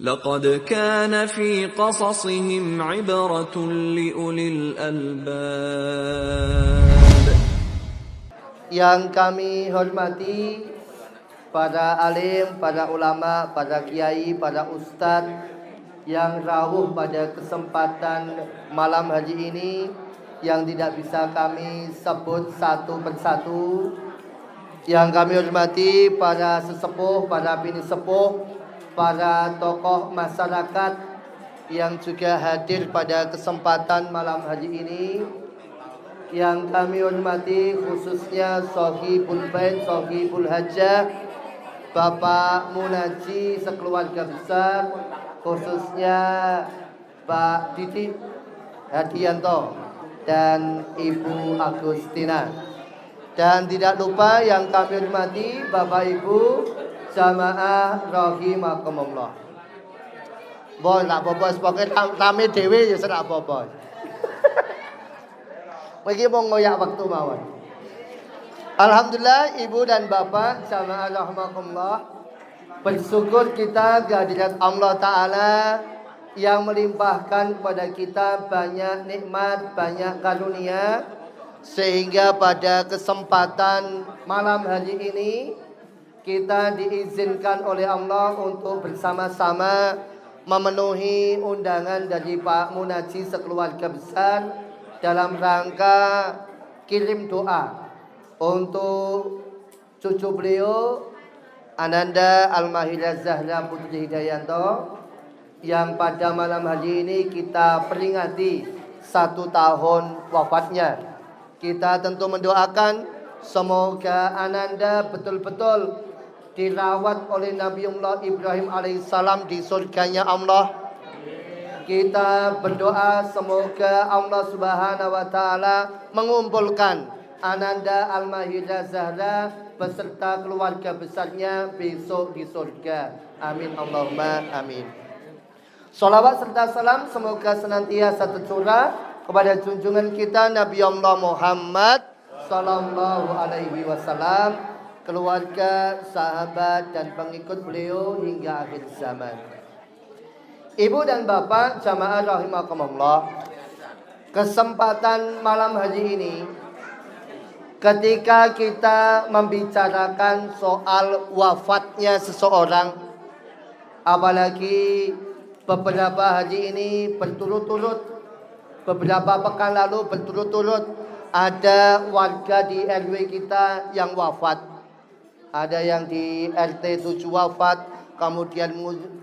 لقد كان في قصصهم عبرة لأولي الألباب. Yang kami hormati para alim, para ulama, para kiai, para ustadz yang rawuh pada kesempatan malam hari ini, yang tidak bisa kami sebut satu persatu. Yang kami hormati para sesepuh, para bini sepuh, para tokoh masyarakat yang juga hadir pada kesempatan malam hari ini. Yang kami hormati khususnya Sohibul Bait, Sohibul Hajah, Bapak Munaji sekeluarga besar, khususnya Pak Didi Hadianto dan Ibu Agustina. Dan tidak lupa yang kami hormati Bapak Ibu jamaah rahimakumullah. Boy nak apa-apa sebagai rame dhewe ya ora apa-apa. Bagi mau ngoyak waktu mawon. Alhamdulillah ibu dan bapak jamaah rahimakumullah, bersyukur kita kehadirat Allah Ta'ala yang melimpahkan kepada kita banyak nikmat, banyak karunia, sehingga pada kesempatan malam hari ini kita diizinkan oleh Allah untuk bersama-sama memenuhi undangan dari Pak Munaji sekeluarga besar dalam rangka kirim doa untuk cucu beliau Ananda Almahira Zahra Putri Hidayanto yang pada malam hari ini kita peringati 1 tahun wafatnya. Kita tentu mendoakan semoga Ananda betul-betul dirawat oleh Nabiullah Ibrahim alaihissalam di surganya Allah. Kita berdoa semoga Allah Subhanahu wa taala mengumpulkan Ananda Almahira Zahra beserta keluarga besarnya besok di surga. Amin Allahumma amin. Salawat serta salam semoga senantiasa tercurah kepada junjungan kita Nabi Allah Muhammad sallallahu alaihi wasallam, keluarga, sahabat dan pengikut beliau hingga akhir zaman. Ibu dan bapak jamaah rahimakumullah, kesempatan malam hari ini ketika kita membicarakan soal wafatnya seseorang, apalagi beberapa hari ini berturut-turut, beberapa pekan lalu berturut-turut ada warga di RW kita yang wafat. Ada yang di RT 7 wafat, kemudian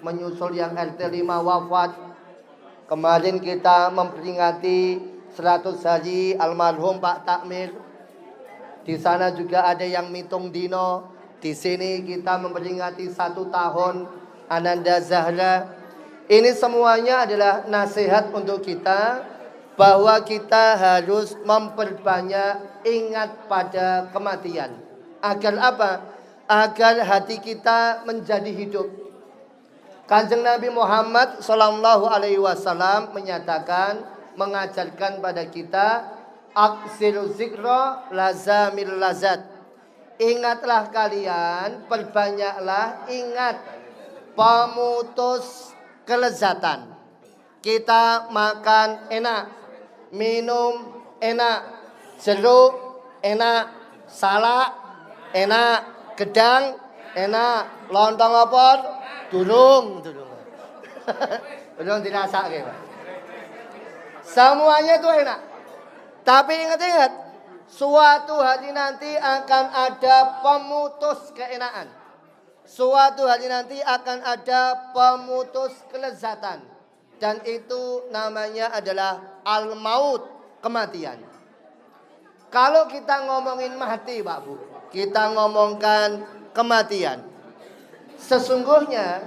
menyusul yang RT 5 wafat. Kemarin kita memperingati 100 hari almarhum Pak Takmir. Di sana juga ada yang mitung dino. Di sini kita memperingati 1 tahun Ananda Zahra. Ini semuanya adalah nasihat untuk kita bahwa kita harus memperbanyak ingat pada kematian. Agar apa? Agar hati kita menjadi hidup. Kanjeng Nabi Muhammad sallallahu alaihi wasallam menyatakan, mengajarkan pada kita, aksiru zikra lazamil lazat. Ingatlah kalian, perbanyaklah ingat pemutus kelezatan. Kita makan enak, minum enak, jeruk enak, salak enak, gedang enak, lontong apa? Durung. Belum dirasake, Pak. Semuanya itu enak. Tapi ingat-ingat, suatu hari nanti akan ada pemutus keenakan. Suatu hari nanti akan ada pemutus kelezatan. Dan itu namanya adalah al-maut, kematian. Kalau kita ngomongin mati, Pak Bu, kita ngomongkan kematian. Sesungguhnya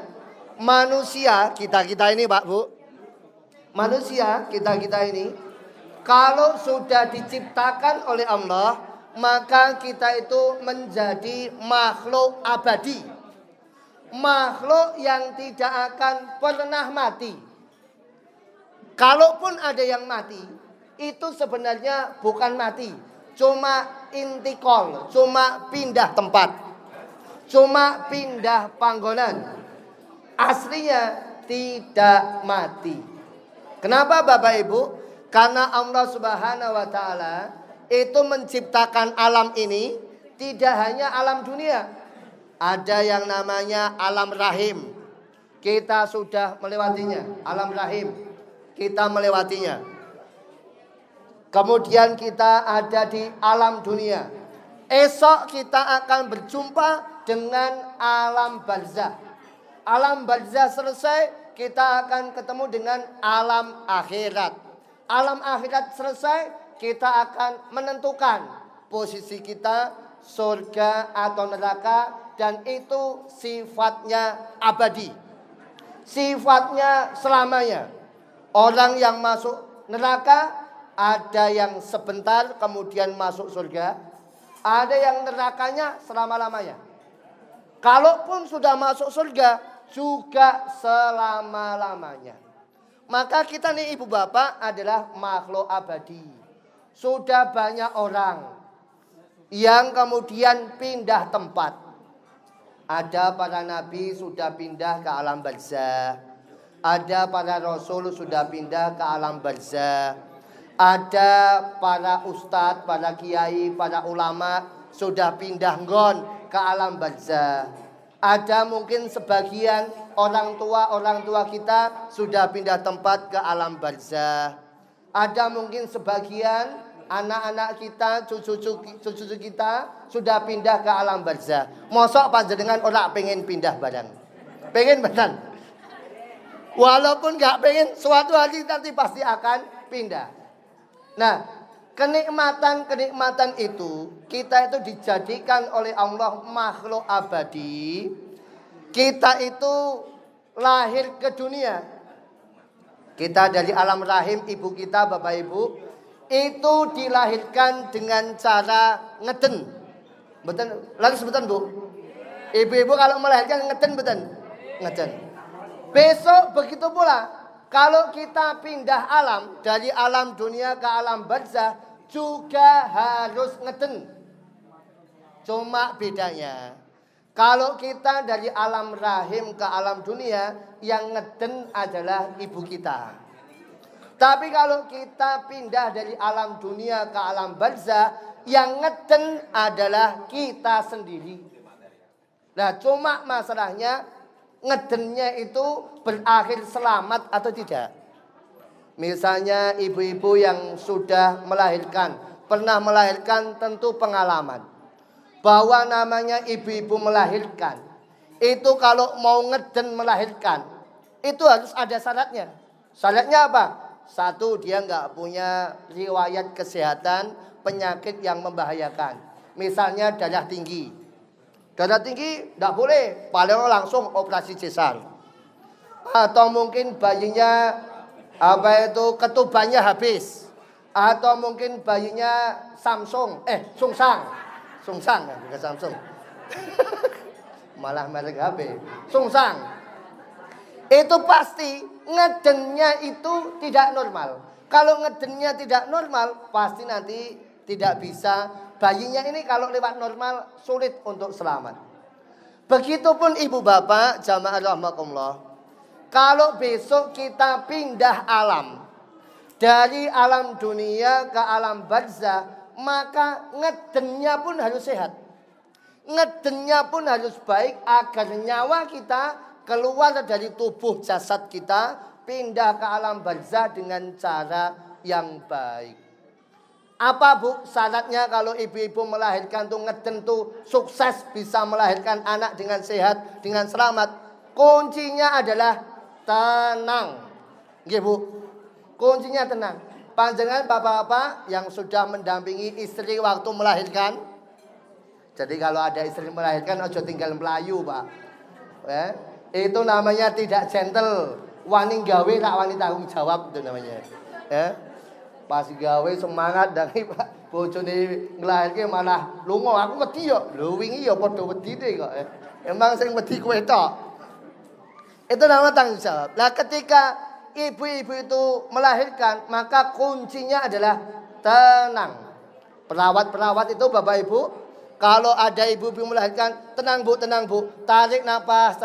manusia kita ini, Pak Bu, manusia kita ini, kalau sudah diciptakan oleh Allah, maka kita itu menjadi makhluk abadi, makhluk yang tidak akan pernah mati. Kalaupun ada yang mati, itu sebenarnya bukan mati, cuma intikal, cuma pindah tempat, cuma pindah panggonan. Aslinya tidak mati. Kenapa Bapak Ibu? Karena Allah Subhanahu wa taala itu menciptakan alam ini tidak hanya alam dunia. Ada yang namanya alam rahim. Kita sudah melewatinya, alam rahim. Kita melewatinya. Kemudian kita ada di alam dunia. Esok kita akan berjumpa dengan alam barzah. Alam barzah selesai, kita akan ketemu dengan alam akhirat. Alam akhirat selesai, kita akan menentukan posisi kita surga atau neraka, dan itu sifatnya abadi. Sifatnya selamanya. Orang yang masuk neraka ada yang sebentar kemudian masuk surga, ada yang nerakanya selama-lamanya. Kalaupun sudah masuk surga juga selama-lamanya. Maka kita nih ibu bapak adalah makhluk abadi. Sudah banyak orang yang kemudian pindah tempat. Ada para nabi sudah pindah ke alam barzah. Ada para rasul sudah pindah ke alam barzah. Ada para ustadz, para kiai, para ulama sudah pindah nggon ke alam barzah. Ada mungkin sebagian orang tua kita sudah pindah tempat ke alam barzah. Ada mungkin sebagian anak-anak kita, cucu-cucu kita sudah pindah ke alam barzah. Mosok panjenengan orang pengen pindah barang. Pengen badan. Walaupun gak pengen, suatu hari nanti pasti akan pindah. Nah, kenikmatan itu kita itu dijadikan oleh Allah makhluk abadi. Kita itu lahir ke dunia. Kita dari alam rahim ibu kita, Bapak Ibu, itu dilahirkan dengan cara ngeden. Betul, lalu sebutan Bu. Ibu-ibu kalau melahirkan ngeden betul. Ngeden. Besok begitu pula kalau kita pindah alam dari alam dunia ke alam barzah juga harus ngeden. Cuma bedanya kalau kita dari alam rahim ke alam dunia, yang ngeden adalah ibu kita. Tapi kalau kita pindah dari alam dunia ke alam barzah, yang ngeden adalah kita sendiri. Nah, cuma masalahnya ngedennya itu berakhir selamat atau tidak. Misalnya ibu-ibu yang sudah melahirkan, pernah melahirkan, tentu pengalaman bahwa namanya ibu-ibu melahirkan itu kalau mau ngeden melahirkan itu harus ada syaratnya. Syaratnya apa? Satu, dia nggak punya riwayat kesehatan penyakit yang membahayakan. Misalnya darah tinggi. Darah tinggi tidak boleh, paling langsung operasi sesar. Atau mungkin bayinya ketubannya habis. Atau mungkin bayinya sungsang, bukan Samsung. Malah merek HP. Sungsang. Itu pasti ngedennya itu tidak normal. Kalau ngedennya tidak normal, pasti nanti tidak bisa. Bayinya ini kalau lewat normal sulit untuk selamat. Begitupun ibu bapak jamaah rahmatullah. Kalau besok kita pindah alam dari alam dunia ke alam barzah, maka ngedennya pun harus sehat. Ngedennya pun harus baik agar nyawa kita keluar dari tubuh jasad kita, pindah ke alam barzah dengan cara yang baik. Apa Bu syaratnya kalau ibu-ibu melahirkan tuh ngeden tuh sukses bisa melahirkan anak dengan sehat, dengan selamat? Kuncinya adalah tenang. Nggih Bu. Kuncinya tenang. Panjenengan bapak-bapak yang sudah mendampingi istri waktu melahirkan. Jadi kalau ada istri melahirkan ojo tinggal melayu, Pak. Itu namanya tidak gentle. Wani gawe tak wani tanggung jawab itu namanya. Pas gawe semangat dan bojone nglahirke malah lunga. Aku wedi yo. Lho wingi yo padha wedine kok. Emang sing wedi kowe tok. Itu namanya tanggung jawab. Nah, ketika ibu-ibu itu melahirkan, maka kuncinya adalah tenang. Perawat-perawat itu Bapak Ibu, Kalau ada ibu-ibu melahirkan, tenang bu, tenang bu. Tarik nafas,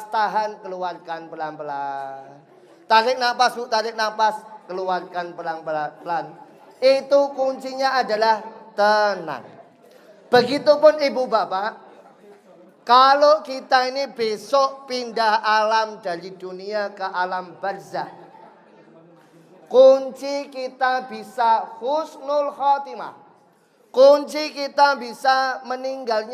tahan, keluarkan pelan-pelan. Tarik nafas bu, tarik nafas, keluarkan pelan-pelan. Itu kuncinya adalah tenang. Begitupun ibu bapak, kalau kita ini besok pindah alam dari dunia ke alam barzah, kunci kita bisa husnul khotimah. Kunci kita bisa meninggal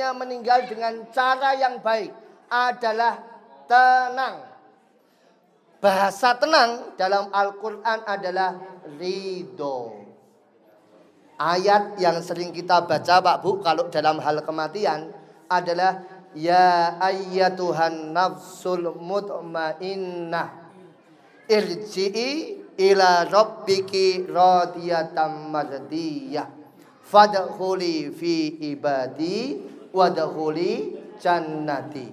dengan cara yang baik adalah tenang. Bahasa tenang dalam Al-Quran adalah ridho. Ayat yang sering kita baca Pak Bu kalau dalam hal kematian adalah ya ayyatuhan nafsul mutmainnah irji'i ila rabbiki radiyatan mardiyah fadkhuli fi ibadi wadkhuli jannati.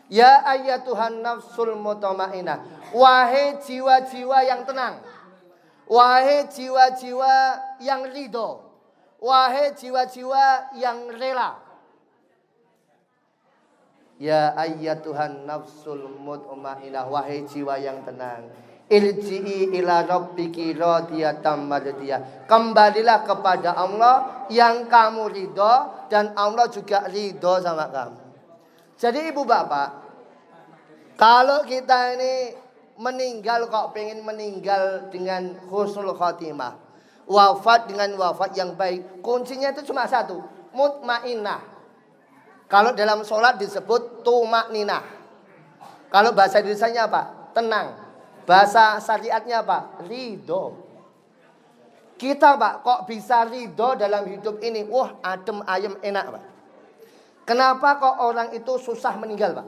Ya ayyatuhan nafsul mutmainnah, wahai jiwa-jiwa yang tenang, wahai jiwa-jiwa yang ridho, wahai jiwa-jiwa yang rela. Ya ayyatuhan nafsul mutmainnah, wahai jiwa yang tenang, irji'i ila rabbiki radiyatan mardiyah, kembalilah kepada Allah yang kamu ridho dan Allah juga ridho sama kamu. Jadi ibu bapak, kalau kita ini meninggal kok pengen meninggal dengan husnul khotimah, wafat dengan wafat yang baik, kuncinya itu cuma satu, mutmainnah. Kalau dalam sholat disebut tumakninah. Kalau bahasa Indonesianya apa? Tenang. Bahasa syariatnya apa? Ridho. Kita Pak kok bisa ridho dalam hidup ini? Wah adem ayem enak Pak. Kenapa kok orang itu susah meninggal Pak?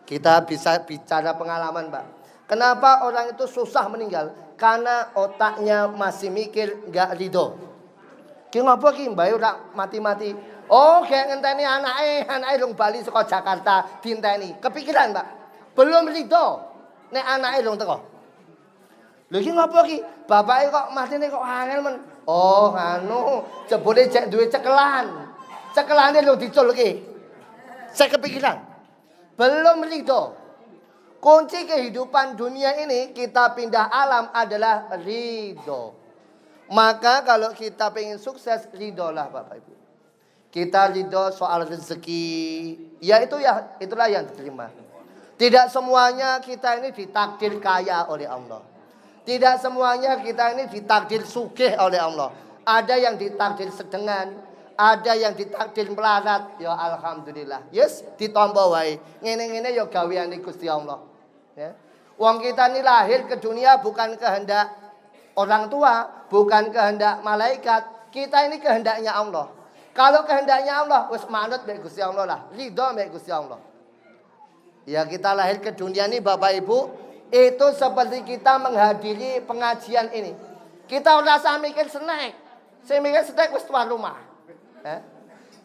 Kita bisa bicara pengalaman Pak. Kenapa orang itu susah meninggal? Karena otaknya masih mikir gak ridho. Ki ngopo ki mbak ora mati-mati. Oh kayak ngenteni anake dong bali saka Jakarta dinteni. Kepikiran Pak. Belum ridho. Nek anake dong teko. Lho iki ngopo ki? Bapake kok matine kok angel men. Oh anu jebule cek duwe cekelan. Cekelane lho diculke. Saya kepikiran. Belum ridho. Kunci kehidupan dunia ini kita pindah alam adalah ridho. Maka kalau kita pengen sukses, ridholah Bapak Ibu. Kita ridho soal rezeki. Ya itulah yang diterima. Tidak semuanya kita ini ditakdir kaya oleh Allah. Tidak semuanya kita ini ditakdir sugih oleh Allah. Ada yang ditakdir sedengan, ada yang ditakdir melarat. Ya alhamdulillah. Yes, ditampa wae. Ngene-ngene ya gaweane Gusti Allah. Ya. Wong kita ini lahir ke dunia bukan kehendak orang tua, bukan kehendak malaikat. Kita ini kehendaknya Allah. Kalau kehendaknya Allah, wis manut mek Gusti Allah lah. Ridho mek Gusti Allah. Ya kita lahir ke dunia ini Bapak Ibu, itu seperti kita menghadiri pengajian ini. Kita ora usah mikir snack. Saya mikir snack wis tuan rumah.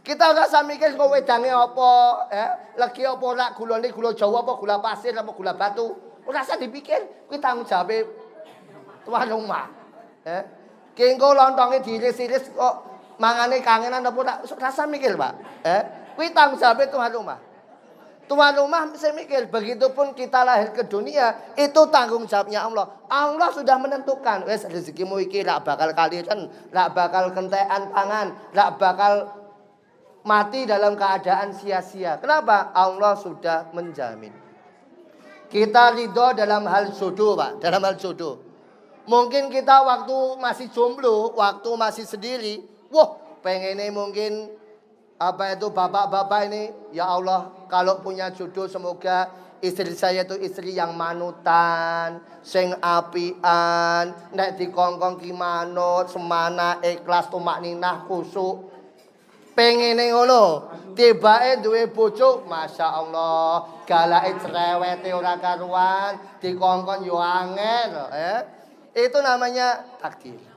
Kita ora usah mikir kok wedange apa, legi apa ora, gulane gula Jawa apa gula pasir apa gula batu. Ora usah dipikir, kuwi tanggung jawab tuan rumah. Ki engko lontonge diiris-iris kok mangane kangenan apa ora usah mikir, Pak. Kuwi tanggung jawab tuan rumah. Tuan rumah saya mikir, begitupun kita lahir ke dunia, itu tanggung jawabnya Allah. Allah sudah menentukan, wes rezekimu iki rak bakal kaliren, rak bakal kentekan pangan, rak bakal mati dalam keadaan sia-sia. Kenapa? Allah sudah menjamin. Kita ridho dalam hal jodoh, Pak, dalam hal jodoh. Mungkin kita waktu masih jomblo, waktu masih sendiri, wah, pengennya mungkin bapak-bapak ini, ya Allah, kalau punya jodoh semoga istri saya itu istri yang manutan, sing apian, nek dikongkong ki manut, semana ikhlas tumakninah kusuk. Pengene ngono, tibake duwe bojo, Masya Allah, galake cerewete ora karuan, dikongkon yo angel, Itu namanya takdir.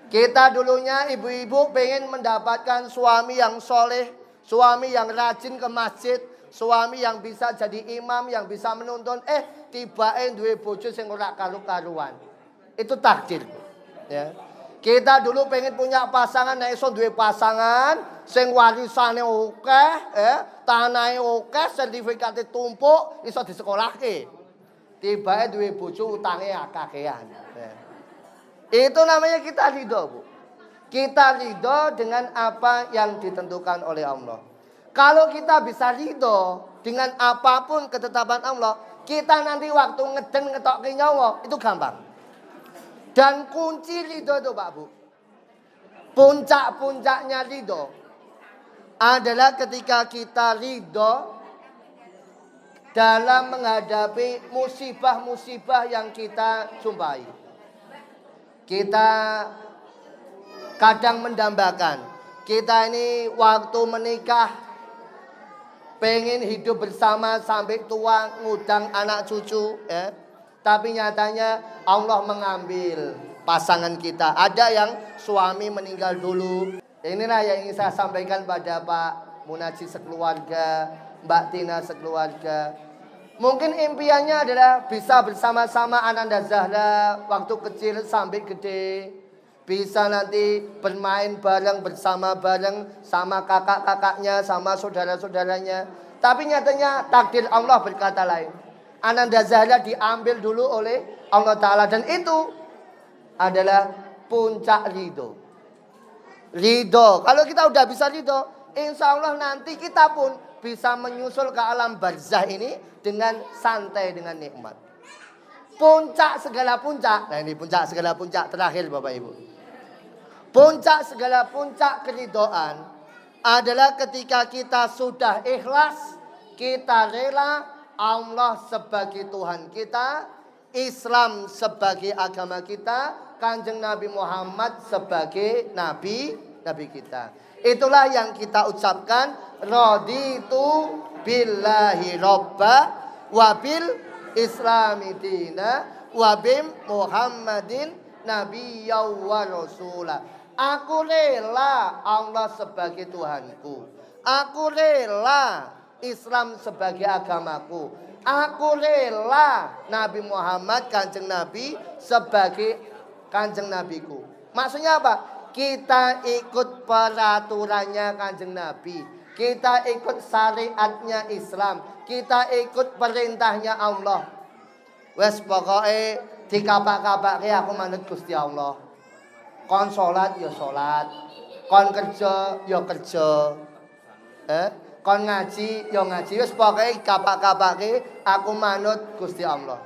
Kita dulunya ibu-ibu pengen mendapatkan suami yang soleh, suami yang rajin ke masjid, suami yang bisa jadi imam, yang bisa menuntun. Tibake duwe bojo sing ora karu-karuan. Itu takdir. Ya. Kita dulu pengen punya pasangan, nek iso duwe pasangan, sing warisane akeh, tanahe akeh, sertifikate tumpuk, iso disekolahke. Tibake duwe bojo utange akakehan. Itu namanya kita ridho, Bu. Kita ridho dengan apa yang ditentukan oleh Allah. Kalau kita bisa ridho dengan apapun ketetapan Allah, kita nanti waktu ngeden ngetokke nyawa itu gampang. Dan kunci ridho itu Pak Bu, puncak-puncaknya ridho adalah ketika kita ridho dalam menghadapi musibah-musibah yang kita jumpai. Kita kadang mendambakan, kita ini waktu menikah pengen hidup bersama sampai tua, ngudang anak cucu, tapi nyatanya Allah mengambil pasangan kita. Ada yang suami meninggal dulu. Inilah yang ingin saya sampaikan pada Pak Munajid sekeluarga, Mbak Tina sekeluarga. Mungkin impiannya adalah bisa bersama-sama Ananda Zahra waktu kecil sampai gede. Bisa nanti bermain bareng, bersama bareng sama kakak-kakaknya, sama saudara-saudaranya. Tapi nyatanya takdir Allah berkata lain. Ananda Zahra diambil dulu oleh Allah Ta'ala. Dan itu adalah puncak ridho. Ridho. Kalau kita udah bisa ridho, insya Allah nanti kita pun bisa menyusul ke alam barzah ini dengan santai, dengan nikmat. Puncak segala puncak. Nah ini puncak segala puncak terakhir Bapak Ibu. Puncak segala puncak keridhaan adalah ketika kita sudah ikhlas, kita rela Allah sebagai Tuhan kita, Islam sebagai agama kita, Kanjeng Nabi Muhammad sebagai Nabi kita. Itulah yang kita ucapkan, raditu billahi robba wabil islami dina wabim Muhammadin nabiyya wa rasulah. Aku rela Allah sebagai Tuhanku. Aku rela Islam sebagai agamaku. Aku rela Nabi Muhammad Kanjeng Nabi sebagai Kanjeng Nabiku. Maksudnya apa? Kita ikut peraturannya Kanjeng Nabi. Kita ikut syariatnya Islam. Kita ikut perintahnya Allah. Wes pokoknya dikapak-kapake aku manut Gusti Allah. Kon sholat ya sholat, kon kerja ya kerja, kon ngaji ya ngaji. Wes pokoknya kapak-kapake aku manut Gusti Allah.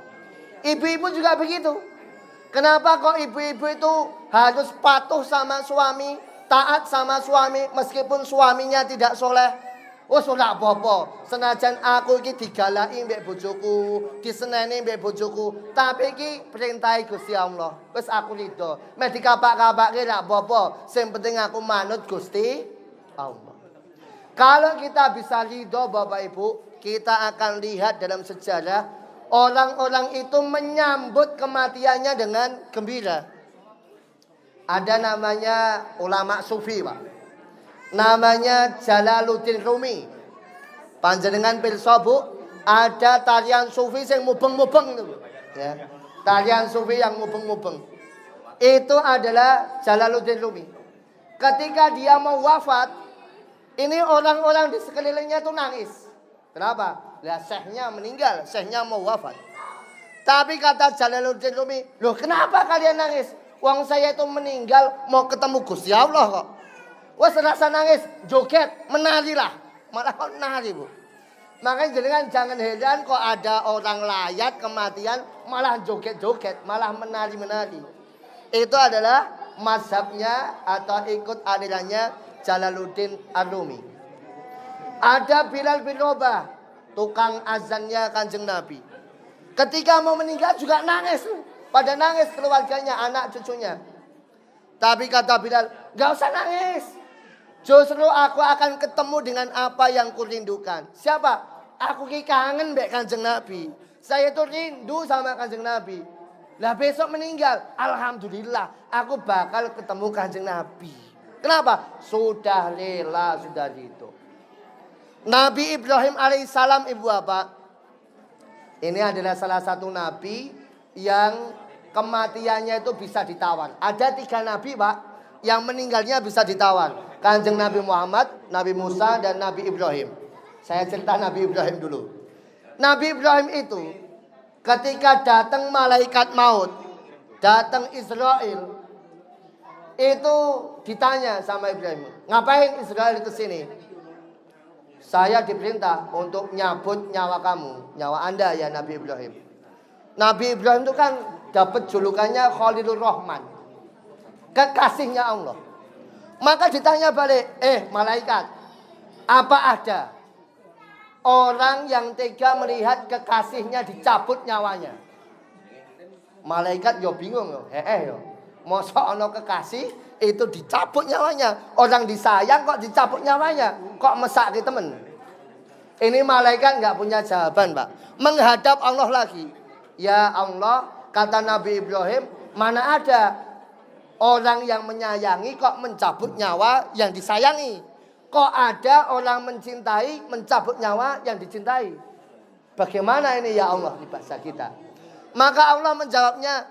Ibu-ibu juga begitu. Kenapa kok ibu-ibu itu harus patuh sama suami, taat sama suami meskipun suaminya tidak soleh? Oh ora apa-apa, senajan aku iki digalaki mbek bojoku, diseneni mbek bojoku, tapi iki perintah Gusti Allah. Wis aku ridho. Mek dikapak-kapake ora apa-apa, sing penting aku manut Gusti Allah. Kalau kita bisa ridho Bapak Ibu, kita akan lihat dalam sejarah orang-orang itu menyambut kematiannya dengan gembira. Ada namanya ulama sufi, Pak. Namanya Jalaluddin Rumi. Panjenengan pirsa Bu, ada tarian sufi yang mubeng-mubeng itu, ya. Tarian sufi yang mubeng-mubeng. Itu adalah Jalaluddin Rumi. Ketika dia mau wafat, ini orang-orang di sekelilingnya itu nangis. Kenapa? Lah syekhnya meninggal, syekhnya mau wafat. Tapi kata Jalaluddin Rumi, "Loh, kenapa kalian nangis? Wong saya itu meninggal mau ketemu Gusti Allah kok." Wes rasa nangis, joget, menarilah. Malah kok nari, Bu. Makanya jangan heran kok ada orang layat kematian malah joget-joget, malah menari-menari. Itu adalah mazhabnya atau ikut alirannya Jalaluddin Ar-Rumi. Ada Bilal bin Rabah, tukang azannya Kanjeng Nabi. Ketika mau meninggal juga nangis. Pada nangis keluarganya, anak cucunya. Tapi kata Bilal, "Gak usah nangis. Justru aku akan ketemu dengan apa yang kurindukan." Siapa? Aku kangen mbek Kanjeng Nabi. Saya itu rindu sama Kanjeng Nabi. Lah besok meninggal, alhamdulillah aku bakal ketemu Kanjeng Nabi. Kenapa? Sudah rela, sudah gitu. Nabi Ibrahim alaihissalam, Ibu Bapak, ini adalah salah satu nabi yang kematiannya itu bisa ditawar. Ada 3 nabi, Pak, yang meninggalnya bisa ditawar. Kanjeng Nabi Muhammad, Nabi Musa, dan Nabi Ibrahim. Saya cerita Nabi Ibrahim dulu. Nabi Ibrahim itu ketika datang malaikat maut, datang Israel, itu ditanya sama Ibrahim, ngapain Israel ke sini? Saya diperintah untuk nyabut nyawa kamu, nyawa Anda ya Nabi Ibrahim. Nabi Ibrahim itu kan dapat julukannya Khalilur Rahman, kekasihnya Allah. Maka ditanya balik, malaikat, apa ada orang yang tega melihat kekasihnya dicabut nyawanya? Malaikat yo bingung yo, yo. Masa ana kekasih itu dicabut nyawanya, orang disayang kok dicabut nyawanya, kok mesake temen. Ini malaikat nggak punya jawaban, Pak. Menghadap Allah lagi. Ya Allah, kata Nabi Ibrahim, mana ada orang yang menyayangi kok mencabut nyawa yang disayangi? Kok ada orang mencintai mencabut nyawa yang dicintai? Bagaimana ini ya Allah di bahasa kita? Maka Allah menjawabnya,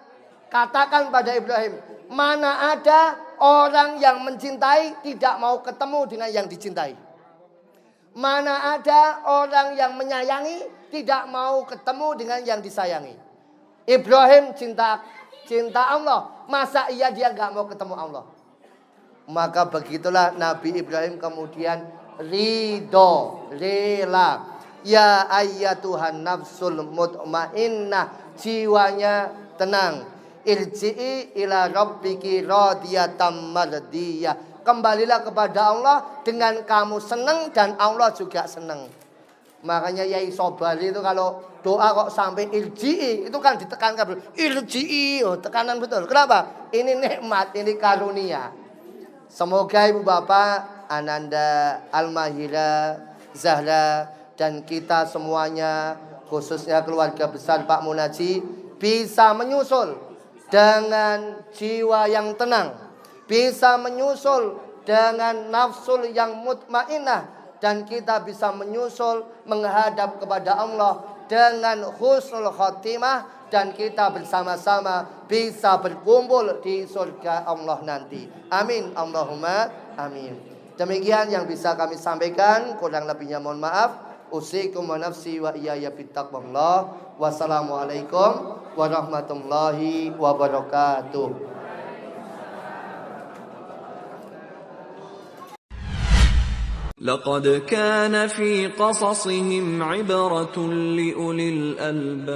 katakan pada Ibrahim, mana ada orang yang mencintai tidak mau ketemu dengan yang dicintai? Mana ada orang yang menyayangi tidak mau ketemu dengan yang disayangi? Ibrahim cinta Allah, masa iya dia gak mau ketemu Allah? Maka begitulah Nabi Ibrahim kemudian ridho, rela. Ya ayyatuhan nafsul mutmainnah, jiwanya tenang. Irji'i ila rabbiki radiyatan mardiyah. Kembalilah kepada Allah dengan kamu senang dan Allah juga senang. Makanya Yai Sobari itu kalau doa kok sampai irji'i, itu kan ditekankan. Irji'i, tekanan betul. Kenapa? Ini nikmat, ini karunia. Semoga ibu bapak, Ananda, Almahira, Zahra, dan kita semuanya, khususnya keluarga besar Pak Munaji, bisa menyusul dengan jiwa yang tenang, bisa menyusul dengan nafsul yang mutmainnah, dan kita bisa menyusul menghadap kepada Allah dengan husnul khotimah, dan kita bersama-sama bisa berkumpul di surga Allah nanti. Amin, Allahumma amin. Demikian yang bisa kami sampaikan, kurang lebihnya mohon maaf. Usikum wa nafsi wa iyaya bittaqwallah. Wassalamualaikum warahmatullahi wabarakatuh. لقد كان في قصصهم عبرة لأولي الألباب